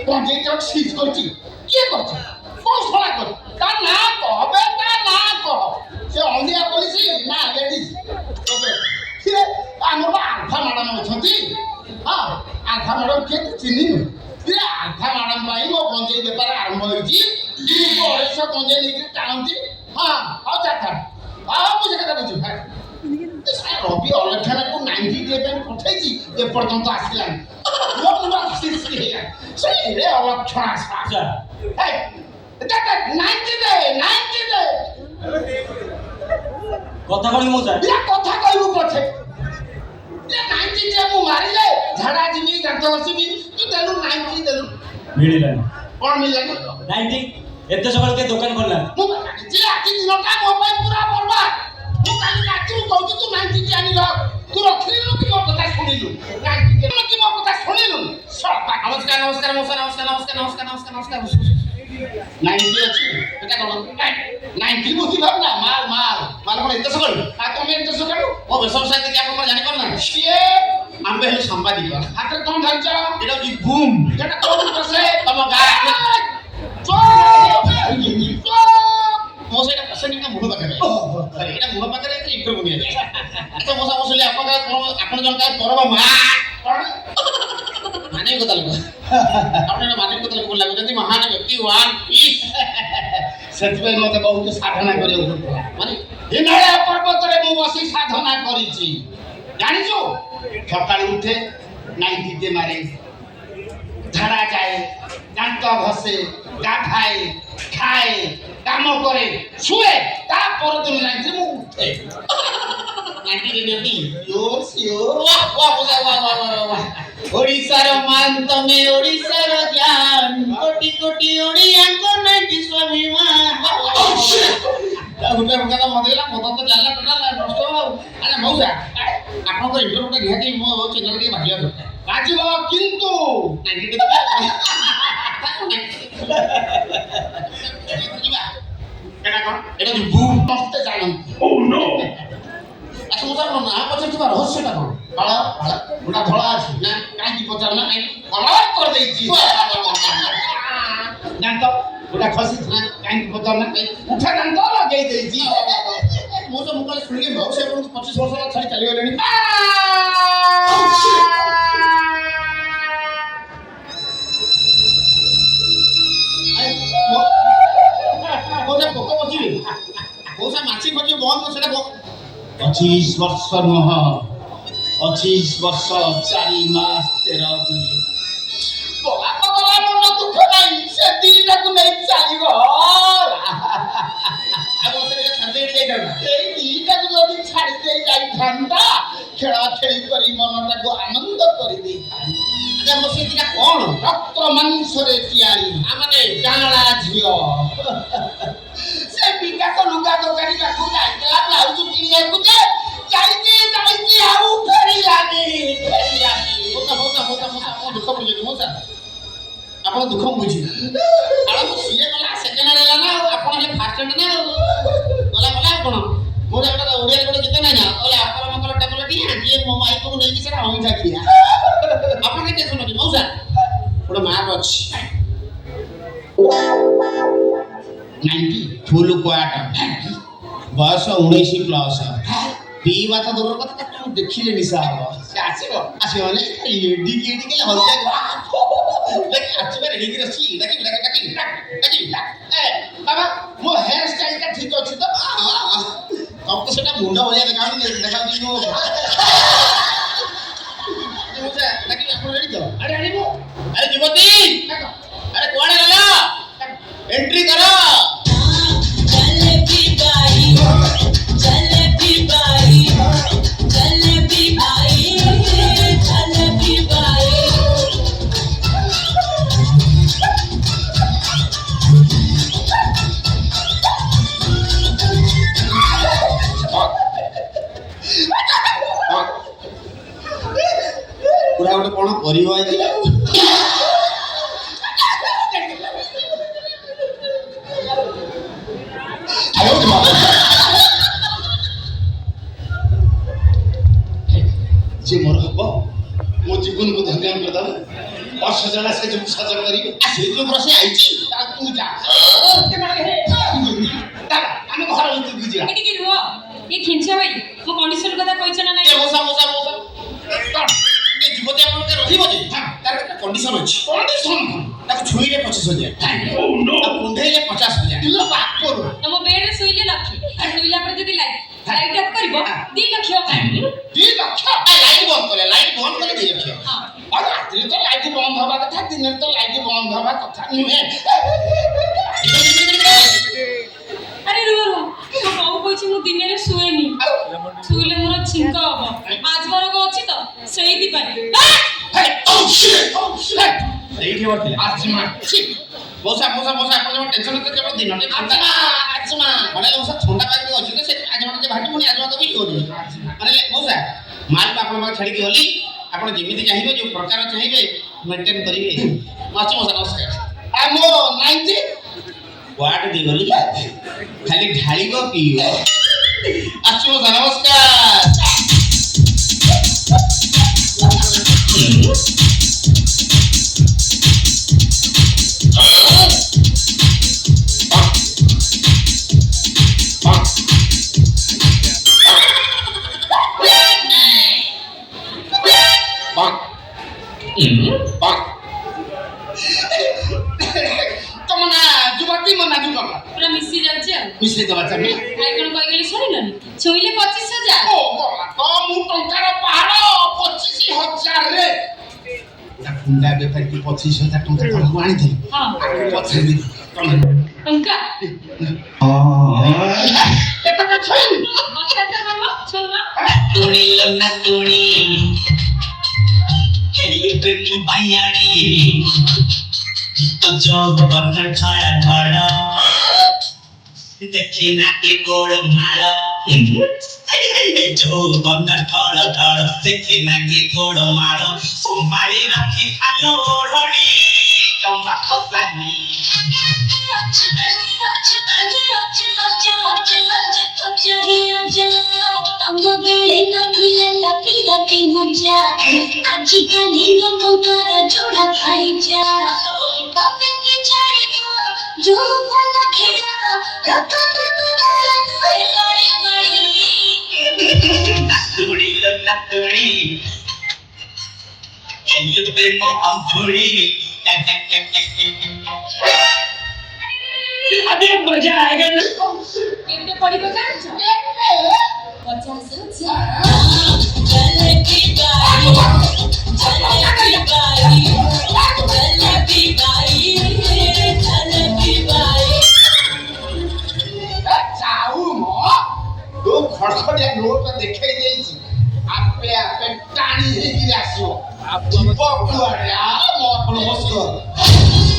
গঞ্জেইটা সিজ করছি কিଏ করছে কোন শোনা কর তা না কবে তা না কহ সে অন্ধিয়া পুলিশ না লেডিজ ওকে কিরে আমার আলফা ম্যাডাম অଛନ୍ତି হ্যাঁ আলফা ম্যাডাম কে চিহ্নিনু কিরে আলফা ম্যাডাম ভাই ମୋ ଗଞ୍ଜେଇ ବେପାର ଆରମ୍ଭ ହେଇଛି ଅଢ଼େଇଶ ଗଞ୍ଜେଇ ନେଇକି ଟାଣନ୍ତି ହଁ ହଉ ଚାରିଟା ହଁ ବୁଝି କଥା ବୁଝୁ ରବି ଅଲକ୍ଷଣାକୁ 90 ଡେ ପାଇଁ ପଠେଇଛି ଏପର୍ଯ୍ୟନ୍ତ ଆସିଲାନି ସେଇରେ ଅଲକ୍ଷଣା ଆଚ୍ଛା 90 ଡେ কথা কই মো স্যার কথা କହିବୁ ପଛେ 90 ଡେ ମୁଁ ମାରିଲେ ଝାଡ଼ା ଯିବି ଦାନ୍ତ ଘଷିବି ତୁ ଦେଲୁ 90 ଦେଲୁ ମିଳିଲାନି କ'ଣ ମିଳିଲାନି 90 এত সকাল কে দোকান করলা ମୁଁ যে ଆଜି ଦିନଟା ମୋ ପାଇଁ ପୁରା ବର୍ବାଦ ମୁଁ କାଲି ରାତିରୁ କହୁଛି ତୁ 90 ଡେ ଆଣିଲ ତୁ ରଖିଲୁ କି ମୋ କଥା ଶୁଣିଲୁ 90 ଡେ କି ମୋ କଥା ଶୁଣିଲୁ ନମସ୍କାର ନମସ୍କାର ନମସ୍କାର ନମସ୍କାର ନମସ୍କାର ନମସ୍କାର ନମସ୍କାର ନମସ୍କାର 90 ଅଛି এটা কোন 90 বুঝি ভাব না মাল মাল মাল কোন এত সকাল আর তুমি এত সকাল ও ব্যবসায় থেকে আপন জানি পার না সে আমবে হল সাংবাদিক হাতে কোন ধরছ এটা কি বুম এটা কোন বসে তম গা মোসা এটা পছন্দ না মুহ পাখরে আরে এটা মুহ পাখরে এটা ইন্টারভিউ নিয়ে যায় এত মোসা বসলে আপন জনকা পরব মা মানে কথা লাগা আপনি মানে কথা লাগা যদি মহান ব্যক্তি ওয়ান পিস ସେଥିପାଇଁ ମୋତେ ବହୁତ ସାଧନା କରିବାକୁ ପଡ଼ିଥିଲା ମାନେ ହିମାଳୟ ପର୍ବତରେ ମୁଁ ବସି ସାଧନା କରିଛି ଜାଣିଛୁ ସକାଳୁ ଉଠେ 90 ଡେ ମାରେ ଝାଡ଼ା ଯାଏ ଦାନ୍ତ ଘଷେ ଗାଧାଏ ଖାଏ କାମ କରେ ଶୁଏ ତା ପରଦିନ 90 ମୁଁ ଉଠେ 90 ଡେ ନେବି ୟୋର ସିଓର ୱା ଓଡ଼ିଶାର ମାନ ତମେ ଓଡ଼ିଶାର ଜ୍ଞାନ କୋଟି କୋଟି ଓଡ଼ିଆଙ୍କ 90 ସ୍ୱାଭିମାନ ଗୁଟେ କଥା ମତେ ଗଲା ମତ ତ ଚାଲିଲା ଟୋଟାଲ ନଷ୍ଟ ଆଉ ଆରେ ମଉସା ଆପଣଙ୍କ ଇଣ୍ଟରଭ୍ୟୁଟା ନିହାତି ମୋ ଚ୍ୟାନେଲ ଟିକେ ବାଜିବା ଦରକାର ବାଜିବ କିନ୍ତୁ 90 ଡେ ଦେବା এটা কোন এটা কি বুম করতে জানো ও নো আচ্ছা মজা করো না পছন্দ তোমার রহস্যটা কোন কালা কালা ওটা ধলা আছে না কাই পচার না কালা করে দেইছি জান তো ওটা খসি না কাই পচার না উঠা জান তো লগাই দেইছি মজা মুকলে শুনিলে ভবিষ্য পর্যন্ত 25 বছর ছাড়ি চালি গলেনি কোসা পোক বসিবি কোসা মাছি খজি বন্ধ সেটা 25 ବର୍ଷ ନୁହଁ 25 ବର୍ଷ 4 ମାସ 13 ଦିନ ପଗଲା ମନ ଦୁଃଖ ନାହିଁ ସେ ଦିଟାକୁ ନେଇ ଚାଲିବ ଆଉ ସେ ଛାଡି ଦେଇ ଯାଇଥାନ୍ତା ଏଇ ଦିଟାକୁ ଯଦି ଛାଡି ଦେଇ ଯାଇଥାନ୍ତା ଖେଳା ଖେଳି କରି ମନଟାକୁ ଆନନ୍ଦ କରି ଦେଇଥାନ୍ତା ଆଚ୍ଛା ମୋ ସେ ଦିଟା କ'ଣ ରକ୍ତ ମାଂସରେ ତିଆରି ମାନେ ଗାଁଳା ଝିଅ ସେ ବିକାଶ ଲୁଗା ଦୋକାନୀ ପାଖକୁ ଯାଇଥିଲା ବ୍ଲାଉଜ କିଣିବାକୁ ଯେ ଯାଇଛି ଆଉ ଫେରିଲାନି ଆପଣ ଦୁଃଖ ବୁଝିଲି ମୋ ସାର୍ ଆପଣ ଦୁଃଖ ବୁଝିଲି ଆଉ ସିଏ ଗଲା ସେକେଣ୍ଡ ହ୍ୟାଣ୍ଡ ହେଲା ନା ଆଉ ଆପଣ ହେଲେ ଫାର୍ଷ୍ଟ ହ୍ୟାଣ୍ଡ ନା ଆଉ ଗଲା ଆଉ କ'ଣ ମୋ ଗୋଟେ ଓଡ଼ିଆରେ ଗୋଟେ ଗୀତ ନାହିଁ ନା କହିଲେ ଆପର ମକର ଟେବଲ ଟିଆ ଯିଏ ମୋ ମାଇକକୁ ନେଇକି ସେଟା ଅଇଁଠା ଖିଆ ଆପଣ କେତେ ଶୁଣନ୍ତି ମଉସା ଗୋଟେ ମାର୍କ ଅଛି 90 ଫୁଲ କ୍ୱାଟ ବୟସ 19 ପ୍ଲସ୍ ପିଇବା ତ ଦୂରର କଥା ତାକୁ ଦେଖିଲେ ନିଶା ହବ ସେ ଆସିବ ମାନେ ଲେଡି କେଡି କେ ହଲକା ଆସିବ ରେଡି ଅଛି ଡାକି ବାବା ମୋ ହେୟାର ଷ୍ଟାଇଲଟା ଠିକ ଅଛି ତ ତମକୁ ସେଟା ମୁଣ୍ଡ ଭଳିଆ ଦେଖାଉଛି ମୋ ଡାକି ଆପଣ ରେଡି ତ ଆରେ ଆଣିବୁ ଆରେ ଯୁବତୀ ଆରେ କୁଆଡେ ଗଲ एंट्री करो jalebi by jalebi by jalebi by jalebi by पूरा गोटे कौन करिव आइछि जे मोर हब मो जीवन को धन्य करदब वर्ष जला ସେ ଯୋଉ ସଜ କରିବି ଆ ସେ ଯୋଉ ବସେ ଆଇଛି ତା ତୁ ଯା ତାର ଆମେ ଘର ଭିତରକୁ ଯିବା ଟିକେ ରୁହ ଏ ଖିଞ୍ଚିଆ ଭାଇ ମୋ କଣ୍ଡିସନ କଥା କହିଛ ନା ନାଇଁ ଏ ମୋସା ଏ ଯୁବତୀ ଆପଣଙ୍କ ରହିବ ଯେ ତାର ଗୋଟେ କଣ୍ଡିସନ ଅଛି କଣ୍ଡିସନ ତାକୁ ଛୁଇଁଲେ 25,000 ଆଉ କୁଣ୍ଢେଇଲେ 50,000 ଇଲୋ ବାପରୁ ତମ ବେଡରେ ଶୋଇଲେ ଲକ୍ଷେ ଆଉ ଶୋଇଲା ପରେ ଯଦି ଲାଇଟ୍ ଅଫ୍ କରିବ 2 ଲକ୍ଷ 2 ଲକ୍ଷ ଲାଇଟ୍ ବନ୍ଦ କଲେ 2 ଲକ୍ଷ ଆଉ ରାତିରେ ତ ଲାଇଟ୍ ବନ୍ଦ ହବା କଥା ଦିନରେ ତ ଲାଇଟ୍ ବନ୍ଦ ହବା କଥା ନୁହେଁ ଆରେ ରୁହ ମୋ ବୋଉ କହିଛି ମୁଁ ଦିନରେ ଶୁଏନି ଶୋଇଲେ ମୋର ଛିଙ୍କ ହବ ଆଜମା ରୋଗ ଅଛି ତ ସେଇଥିପାଇଁ ସେଇଠି ବସିଲେ ଆଜମା ମଉସା ଆପଣ ଜମା ଟେନସନ କରିବେ କେବଳ ଦିନଟେ ଆଜମା ମାନେ ମଉସା ଥଣ୍ଡା ପାଗ ଅଛି ତ ସେ ଆଜମାଟେ ଭାଟି ପୁଣି ଆଜମା ତ ବି ହୋଉନି ମାନେ ମଉସା ମାଲକୁ ଆପଣଙ୍କ ପାଖରେ ଛାଡ଼ିକି ଗଲି ଆପଣ ଯେମିତି ଚାହିଁବେ ଯୋଉ ପ୍ରକାର ଚାହିଁବେ ମେଣ୍ଟେନ୍ କରିବେ ମାଛି ମଉସା ନମସ୍କାର ଆମ ନାଇଁଟି ୱାର୍ଡ ଦେଇଗଲି ଖାଲି ଢାଳିବ ପିଇବ ଆଛୁ ମଉସା ନମସ୍କାର ତମ ନା ଯୁବତୀ ମୋ ନା ଯୁବକ ପୁରା ମିଶି ଯାଉଛି ଆଉ ମିଶେଇ ଦେବା ଚାହିଁବେ ଭାଇ କଣ କହିଗଲି ଶୁଣିଲନି ଛୋଇଲେ 25,000 ଓ ଗଲା ତ ମୁଁ ଟଙ୍କାର ପାହାଡ଼ 25,000ରେ କୁଣ୍ଡା ବେପାରୀ 25,000 ଟଙ୍କା ତମକୁ ଆଣିଥିଲି ହଁ ପଛରେ ଦେବି ଟଙ୍କା କେତେ ଛୁଇଁବି ଅତ୍ୟାଚାର ମାମା ଛୋଲା Tunilo na tuni, heli peki bayani, to job banner chaya thara, dekhi na ki gol mara, job banner thara thara, dekhi na ki gol mara, somebody rakhi khalo rodi, kama khosani. Naturi, and you been on free. अभी मजा आएगा ना କେତେ ପଡିବ ଜାଣିଛ 50,000 jalebi by jalebi by ଯାଉ ମ ତୋ ଖଡଖଡିଆ ନୋଟ ଦେଖେଇ ଦେଇଛି ଆପେ ଆପେ ଟାଣି ହେଇକିରି ଆସିବ ଯିବ କୁଆଡେ ଆ ମୋ ନମସ୍କାର